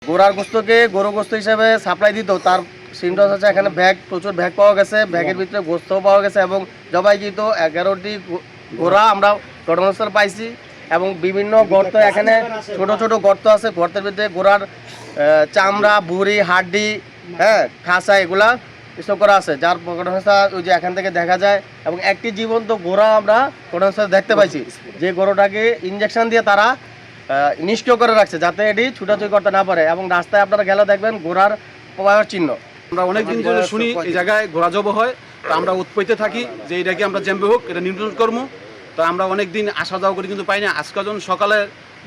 গোড়ার গোস্তকে গরু গোস্ত হিসেবে সাপ্লাই দিত, তার সিমটস হচ্ছে এখানে প্রচুর ব্যাগ পাওয়া গেছে, ব্যাগের ভিতরে গোস্তও পাওয়া গেছে এবং জবাইকৃত 11টি গোড়া আমরা ঘটনাস্থলে পাইছি এবং বিভিন্ন গর্ত, এখানে ছোট ছোট গর্ত আছে, গর্তের ভিতরে গোড়ার চামড়া, বুড়ি, হাড্ডি, হ্যাঁ, খাসা এগুলা এসব করা আছে, যার ঘটনাস্থল ওই যে এখান থেকে দেখা যায়। এবং একটি জীবন্ত গোড়া আমরা ঘটনাস্থলে দেখতে পাইছি, যে গরুটাকে ইঞ্জেকশন দিয়ে তারা নিষ্ক্রিয় করে রাখছে যাতে এটি ছুটাছুটি করতে না পারে। এবং রাস্তায় আপনারা গেলে দেখবেন ঘোড়ার প্রবাহের চিহ্ন। আমরা অনেকদিন ধরে শুনি এই জায়গায় ঘোড়া জব হয়, তো আমরা উৎপেতে থাকি যে এটাকে আমরা যেমবে হোক এটা নিয়ন্ত্রণ করবো। তো আমরা অনেকদিন আসা যাওয়া করি কিন্তু পাই না। আজকে যখন সকালে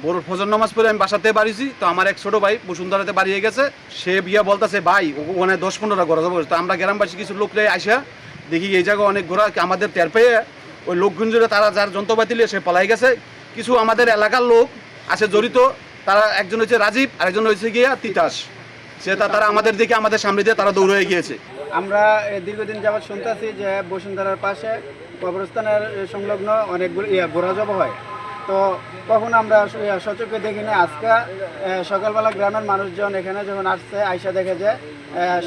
বড় ফজর নামাজ পড়ে আমি বাসাতে বাড়িছি, তো আমার এক ছোটো ভাই বসুন্ধরাতে বাড়িয়ে গেছে, সে বিয়া বলতেছে ভাই ওখানে 10-15টা ঘোড়া জব। তো আমরা গ্রামবাসী কিছু লোক আসা দেখি এই জায়গায় অনেক ঘোড়া, আমাদের টের পেয়ে ওই লোকগুঞ্জরে তারা যার যন্ত্রপাতি নিয়ে সে পলাই গেছে। কিছু আমাদের এলাকার লোক আছে জড়িত, তারা একজন হচ্ছে রাজীব আর একজন হচ্ছে গিয়া তিতাস, তারা আমাদের দিকে আমাদের সামনে দিয়ে তারা দৌড় হয়ে গিয়েছে। আমরা দীর্ঘদিন যাবৎ শুনতেছি যে বসুন্ধরার পাশে কবরস্থানের সংলগ্ন অনেকগুলো ঘোড়া জব হয়, তো কখনো আমরা সচক্ষে দেখিনি। আজকে সকালবেলা গ্রামের মানুষজন এখানে যখন আসছে, আইসা দেখে যে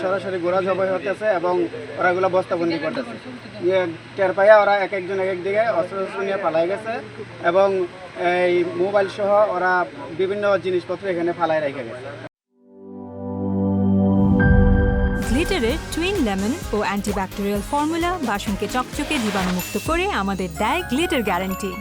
সরাসরি ঘোড়া জবাই হতেছে এবং ওরা এগুলো বস্তাবন্দি করতেছে। টের পাইয়া ওরা এক একজন এক এক দিকে অস্ত্র নিয়ে পালাই গেছে এবং এই মোবাইল সহ ওরা বিভিন্ন জিনিসপত্র এখানে ফালাই রেখে গেছে। গ্লিটারের টুইন লেমন ও অ্যান্টিব্যাকটেরিয়াল ফর্মুলা বাসনকে চকচকে জীবাণুমুক্ত করে আমাদের দেয় গ্লিটার গ্যারান্টি।